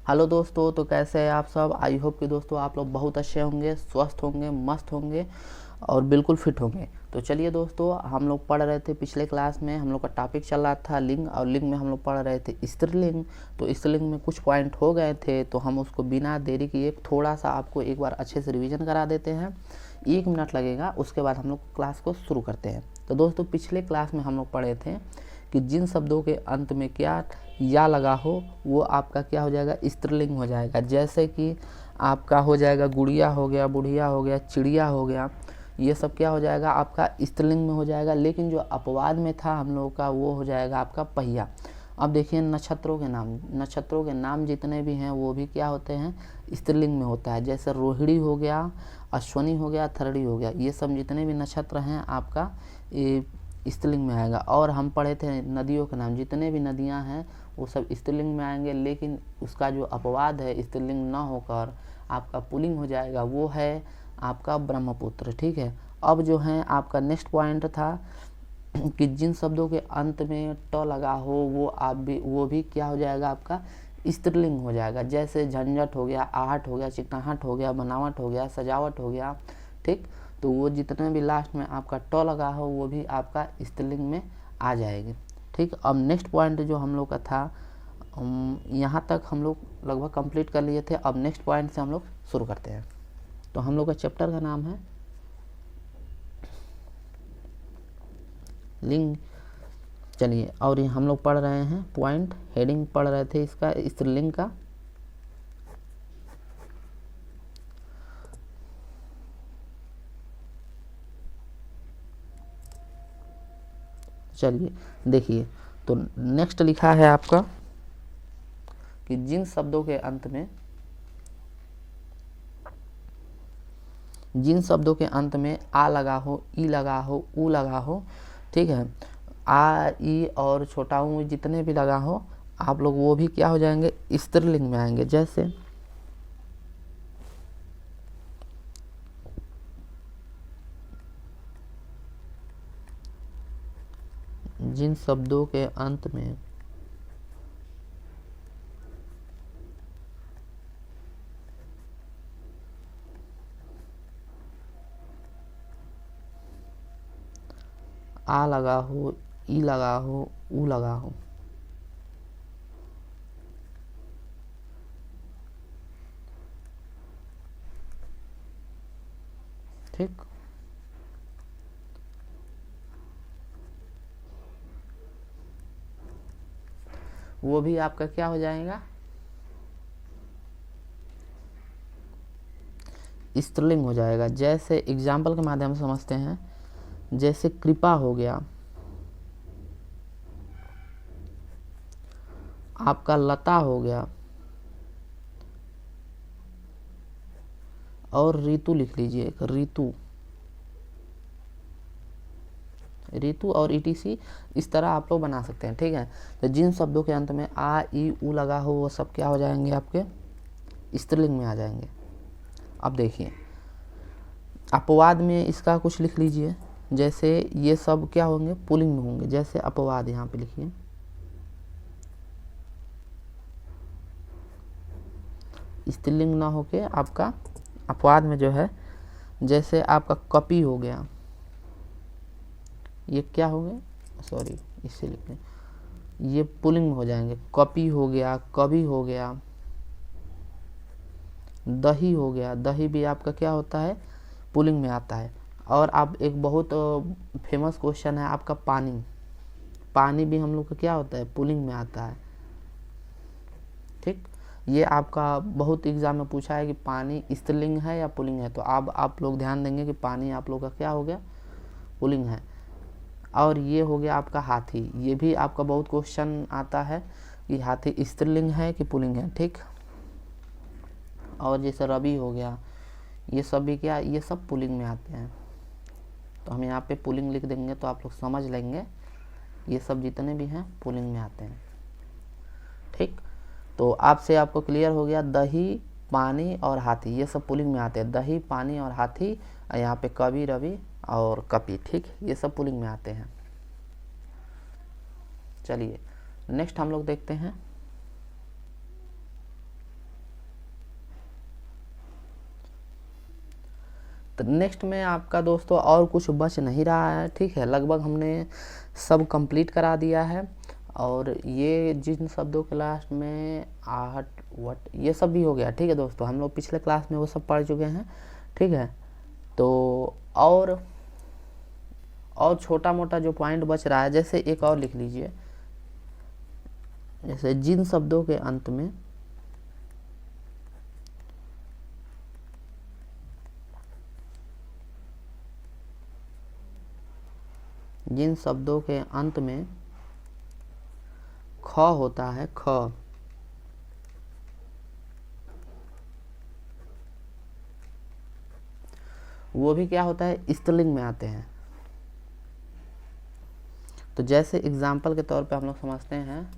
Hello दोस्तों, तो कैसे हैं आप सब। आई होप कि दोस्तों आप लोग बहुत अच्छे होंगे, स्वस्थ होंगे, मस्त होंगे और बिल्कुल फिट होंगे। तो चलिए दोस्तों, हम लोग पढ़ रहे थे पिछले क्लास में, हम लोग का टॉपिक चल रहा था लिंग, और लिंग में हम लोग पढ़ रहे थे स्त्रीलिंग। तो स्त्रीलिंग में कुछ पॉइंट हो गए थे, तो हम उसको बिना देरी किए थोड़ा सा आपको एक बार अच्छे से रिवीजन करा देते हैं। 1 मिनट लगेगा, उसके बाद हम लोग क्लास को शुरू करते हैं। तो दोस्तों पिछले क्लास में हम लोग पढ़े थे कि जिन शब्दों के अंत में क्या या लगा हो वो आपका क्या हो जाएगा, स्त्रीलिंग हो जाएगा। जैसे कि आपका हो जाएगा गुड़िया हो गया, बुढ़िया हो गया, चिड़िया हो गया, ये सब क्या हो जाएगा आपका स्त्रीलिंग में हो जाएगा। लेकिन जो अपवाद में था हम लोगों का वो हो जाएगा आपका पहिया। अब देखिए नक्षत्रों के नाम जितने भी हैं वो भी क्या होते हैं, स्त्रीलिंग में होता है। जैसे रोहिणी हो गया, अश्वनी हो गया, थरड़ी हो गया, ये सब जितने भी नक्षत्र हैं आपका ये स्त्रीलिंग में आएगा। और हम पढ़े थे नदियों के नाम, जितने भी नदियां हैं वो सब स्त्रीलिंग में आएंगे। लेकिन उसका जो अपवाद है स्त्रीलिंग ना होकर आपका पुल्लिंग हो जाएगा, वो है आपका ब्रह्मपुत्र। ठीक है। अब जो है आपका नेक्स्ट पॉइंट था कि जिन शब्दों के अंत में ट लगा हो वो भी क्या हो जाएगा आपका स्त्रीलिंग हो जाएगा। जैसे झंझट हो गया, आहट हो गया, चिकनाहट हो गया, बनावट हो गया, सजावट हो गया। ठीक। तो वो जितने भी लास्ट में आपका ट लगा हो वो भी आपका स्त्रीलिंग में आ जाएगी। ठीक। अब नेक्स्ट पॉइंट जो हम लोग का था, यहाँ तक हम लोग लगभग कंप्लीट कर लिए थे। अब नेक्स्ट पॉइंट से हम लोग शुरू करते हैं। तो हम लोग का चैप्टर का नाम है लिंग। चलिए, और ये हम लोग पढ़ रहे हैं पॉइंट, हेडिंग पढ़ रहे थे इसका, स्त्रीलिंग का। चलिए देखिए, तो नेक्स्ट लिखा है आपका कि जिन शब्दों के अंत में आ लगा हो, ई लगा हो, ऊ लगा हो, ठीक है, आ ई और छोटा ऊ जितने भी लगा हो आप लोग वो भी क्या हो जाएंगे, स्त्रीलिंग में आएंगे। जैसे जिन शब्दों के अंत में आ लगा हो, ई लगा हो, ऊ लगा हो, ठीक, वो भी आपका क्या हो जाएगा, स्त्रीलिंग हो जाएगा। जैसे एग्जाम्पल के माध्यम से समझते हैं, जैसे कृपा हो गया, आपका लता हो गया, और ऋतु लिख लीजिए, ऋतु और ईटीसी, इस तरह आप लोग बना सकते हैं। ठीक है। तो जिन शब्दों के अंत में आ ई ऊ लगा हो वो सब क्या हो जाएंगे, आपके स्त्रीलिंग में आ जाएंगे। अब देखिए अपवाद में इसका कुछ लिख लीजिए। जैसे ये सब क्या होंगे, पुल्लिंग में होंगे। जैसे अपवाद यहाँ पे लिखिए, स्त्रीलिंग ना होके आपका अपवाद में जो है, जैसे आपका कपि हो गया, ये क्या हो गया, सॉरी इससे लिख लें, ये पुल्लिंग में हो जाएंगे। कपि हो गया, कवि हो गया, दही हो गया, दही भी आपका क्या होता है, पुल्लिंग में आता है। और आप एक बहुत फेमस क्वेश्चन है आपका पानी भी हम लोग का क्या होता है, पुल्लिंग में आता है। ठीक। ये आपका बहुत एग्जाम में पूछा है कि पानी स्त्रीलिंग है या पुल्लिंग है। तो अब आप लोग ध्यान देंगे कि पानी आप लोग का क्या हो गया, पुल्लिंग है। और ये हो गया आपका हाथी, ये भी आपका बहुत क्वेश्चन आता है कि हाथी स्त्रीलिंग है कि पुल्लिंग है। ठीक। और जैसे रवि हो गया, ये सब भी क्या, ये सब पुल्लिंग में आते हैं। तो हम यहाँ पे पुल्लिंग लिख देंगे तो आप लोग समझ लेंगे, ये सब जितने भी हैं पुल्लिंग में आते हैं। ठीक। तो आपसे आपको क्लियर हो गया, दही, पानी और हाथी ये सब पुल्लिंग में आते हैं। दही, पानी और हाथी, यहाँ पे कवि, रवि और कपि, ठीक, ये सब पुल्लिंग में आते हैं। चलिए नेक्स्ट हम लोग देखते हैं तो नेक्स्ट में आपका दोस्तों और कुछ बच नहीं रहा है, ठीक है। लगभग हमने सब कंप्लीट करा दिया है। और ये जिन शब्दों के लास्ट में आहट वट ये सब भी हो गया, ठीक है दोस्तों। हम लोग पिछले क्लास में वो सब पढ़ चुके हैं, ठीक है। तो और छोटा मोटा जो पॉइंट बच रहा है, जैसे एक और लिख लीजिए, जैसे जिन शब्दों के अंत में ख होता है, ख, वो भी क्या होता है, स्त्रीलिंग में आते हैं। तो जैसे एग्जाम्पल के तौर पे हम लोग समझते हैं,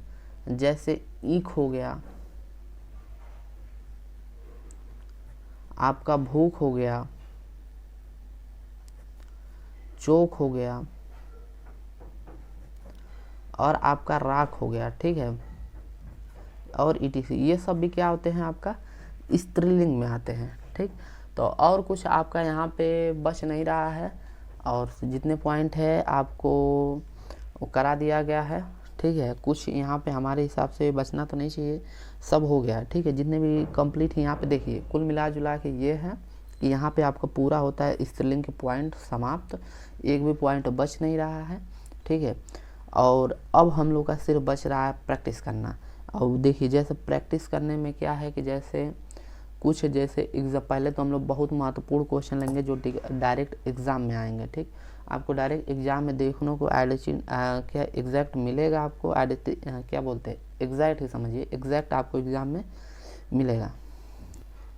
जैसे ईख हो गया, आपका भूख हो गया, चोक हो गया, और आपका राख हो गया, ठीक है। और ईटीसी, ये सब भी क्या होते हैं, आपका स्त्रीलिंग में आते हैं, ठीक। तो और कुछ आपका यहाँ पे बच नहीं रहा है, और जितने पॉइंट है आपको वो करा दिया गया है, ठीक है। कुछ यहाँ पे हमारे हिसाब से बचना तो नहीं चाहिए, सब हो गया, ठीक है। जितने भी कंप्लीट यहाँ पे देखिए, कुल मिला जुला के ये है कि यहाँ पे आपका पूरा होता है स्त्रीलिंग के पॉइंट समाप्त, एक भी पॉइंट बच नहीं रहा है, ठीक है। और अब हम लोग का सिर्फ बच रहा है प्रैक्टिस करना। और देखिए, जैसे प्रैक्टिस करने में क्या है कि जैसे कुछ जैसे एग्जाम, पहले तो हम लोग बहुत महत्वपूर्ण क्वेश्चन लेंगे जो डायरेक्ट एग्ज़ाम में आएंगे, ठीक। आपको डायरेक्ट एग्ज़ाम में देखने को क्या एग्जैक्ट मिलेगा, आपको क्या बोलते हैं, एग्जैक्ट ही समझिए, एग्जैक्ट आपको एग्ज़ाम में मिलेगा,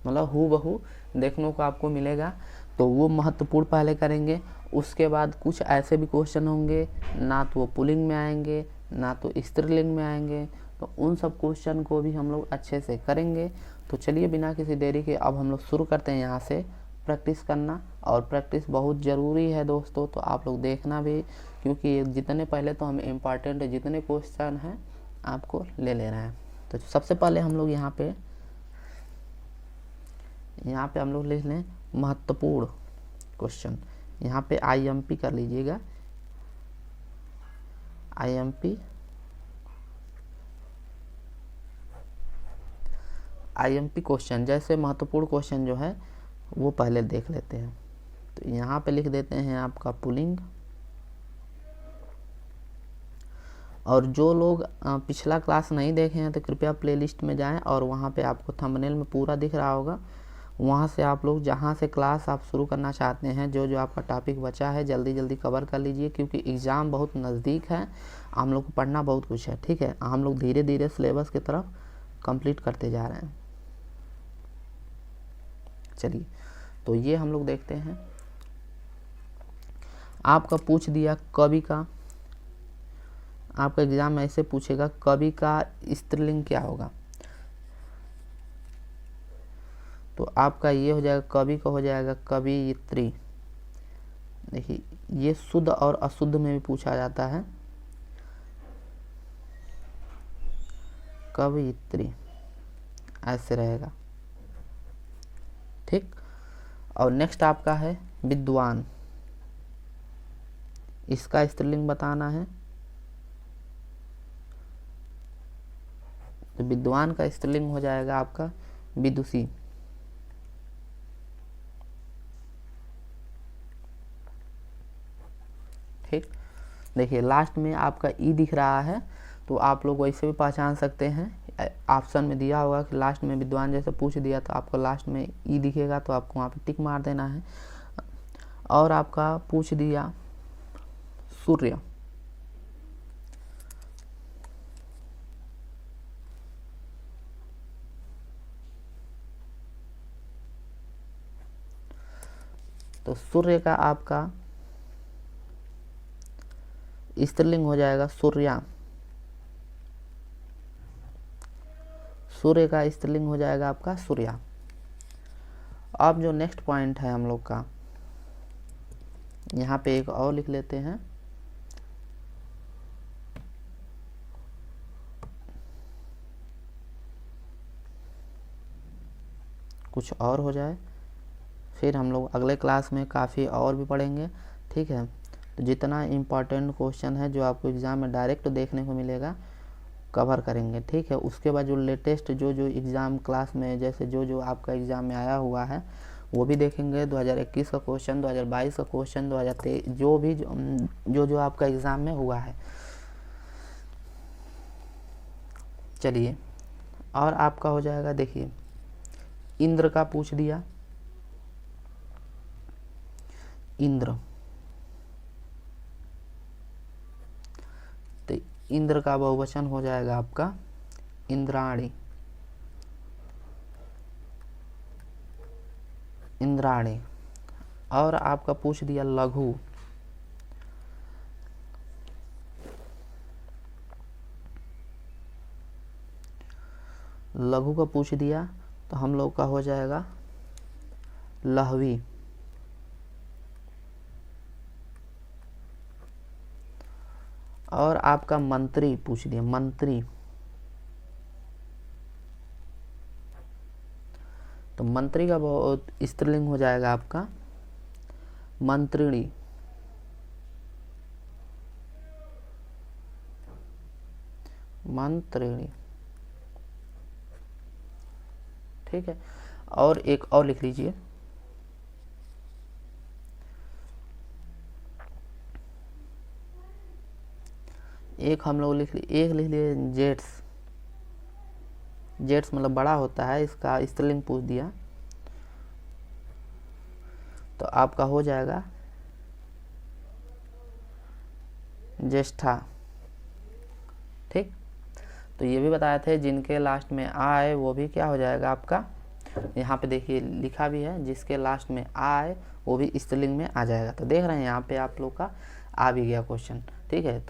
मतलब हूबहू देखने को आपको मिलेगा। तो वो महत्वपूर्ण पहले करेंगे। उसके बाद कुछ ऐसे भी क्वेश्चन होंगे, ना तो वो पुल्लिंग में आएंगे ना तो स्त्रीलिंग में आएंगे, तो उन सब क्वेश्चन को भी हम लोग अच्छे से करेंगे। तो चलिए बिना किसी देरी के अब हम लोग शुरू करते हैं यहाँ से प्रैक्टिस करना। और प्रैक्टिस बहुत ज़रूरी है दोस्तों, तो आप लोग देखना भी, क्योंकि जितने पहले तो हमें इम्पॉर्टेंट जितने क्वेश्चन हैं आपको ले रहे हैं। तो सबसे पहले हम लोग यहाँ पे हम लोग लिख लें महत्वपूर्ण क्वेश्चन। यहाँ पे IMP कर लीजिएगा, IMP क्वेश्चन। जैसे महत्वपूर्ण क्वेश्चन जो है वो पहले देख लेते हैं। तो यहाँ पे लिख देते हैं आपका पुल्लिंग। और जो लोग पिछला क्लास नहीं देखे हैं तो कृपया प्लेलिस्ट में जाएं, और वहाँ पे आपको थंबनेल में पूरा दिख रहा होगा, वहाँ से आप लोग जहाँ से क्लास आप शुरू करना चाहते हैं, जो जो आपका टॉपिक बचा है जल्दी जल्दी कवर कर लीजिए, क्योंकि एग्ज़ाम बहुत नज़दीक है, हम लोग को पढ़ना बहुत कुछ है, ठीक है। हम लोग धीरे धीरे सिलेबस की तरफ कंप्लीट करते जा रहे हैं। चलिए, तो ये हम लोग देखते हैं। आपका पूछ दिया कवि का, आपका एग्ज़ाम ऐसे पूछेगा कवि का स्त्रीलिंग क्या होगा, तो आपका ये हो जाएगा, कवि का हो जाएगा कवयित्री। देखिए, ये शुद्ध और अशुद्ध में भी पूछा जाता है, कवयित्री ऐसे रहेगा, ठीक। और नेक्स्ट आपका है विद्वान, इसका स्त्रीलिंग बताना है। तो विद्वान का स्त्रीलिंग हो जाएगा आपका विदुषी, ठीक। देखिए, लास्ट में आपका ई दिख रहा है, तो आप लोग वैसे भी पहचान सकते हैं, ऑप्शन में दिया होगा कि लास्ट में विद्वान जैसे पूछ दिया तो आपको लास्ट में ई दिखेगा, तो आपको वहाँ पे टिक मार देना है। और आपका पूछ दिया सूर्य, तो सूर्य का आपका स्त्रीलिंग हो जाएगा सूर्या, सूर्य का स्त्रीलिंग हो जाएगा आपका सूर्या। अब जो नेक्स्ट पॉइंट है हम लोग का, यहाँ पे एक और लिख लेते हैं, कुछ और हो जाए फिर हम लोग अगले क्लास में काफ़ी और भी पढ़ेंगे, ठीक है। तो जितना इम्पॉर्टेंट क्वेश्चन है जो आपको एग्ज़ाम में डायरेक्ट देखने को मिलेगा कवर करेंगे, ठीक है। उसके बाद जो लेटेस्ट जो एग्ज़ाम क्लास में जैसे जो आपका एग्ज़ाम में आया हुआ है वो भी देखेंगे। 2021 का क्वेश्चन, 2022 का क्वेश्चन, 2023 जो भी जो आपका एग्ज़ाम में हुआ है। चलिए, और आपका हो जाएगा, देखिए इंद्र का पूछ दिया, इंद्र, तो इंद्र का बहुवचन हो जाएगा आपका इंद्राणी, इंद्राणी। और आपका पूछ दिया लघु, लघु का पूछ दिया तो हम लोग का हो जाएगा लहवी, और आपका मंत्री पूछ दिया, मंत्री, तो मंत्री का बहुत स्त्रीलिंग हो जाएगा आपका मंत्रिणी, मंत्रिणी, ठीक है। और एक और लिख लीजिए, एक हम लोग लिख लिए जेट्स, जेट्स मतलब बड़ा होता है, इसका स्त्रीलिंग पूछ दिया तो आपका हो जाएगा ज्येष्ठा, ठीक। तो ये भी बताए थे जिनके लास्ट में आए वो भी क्या हो जाएगा आपका, यहाँ पे देखिए लिखा भी है जिसके लास्ट में आए वो भी स्त्रीलिंग में आ जाएगा। तो देख रहे हैं यहाँ पे आप लोग का आ भी गया क्वेश्चन, ठीक है।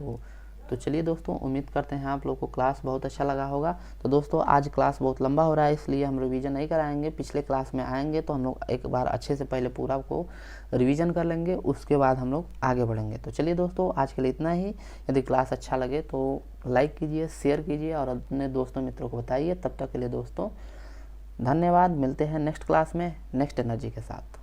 तो चलिए दोस्तों, उम्मीद करते हैं आप लोग को क्लास बहुत अच्छा लगा होगा। तो दोस्तों आज क्लास बहुत लंबा हो रहा है इसलिए हम रिवीजन नहीं कराएंगे, पिछले क्लास में आएंगे तो हम लोग एक बार अच्छे से पहले पूरा को रिवीजन कर लेंगे, उसके बाद हम लोग आगे बढ़ेंगे। तो चलिए दोस्तों, आज के लिए इतना ही। यदि क्लास अच्छा लगे तो लाइक कीजिए, शेयर कीजिए और अपने दोस्तों मित्रों को बताइए। तब तक के लिए दोस्तों धन्यवाद, मिलते हैं नेक्स्ट क्लास में नेक्स्ट एनर्जी के साथ।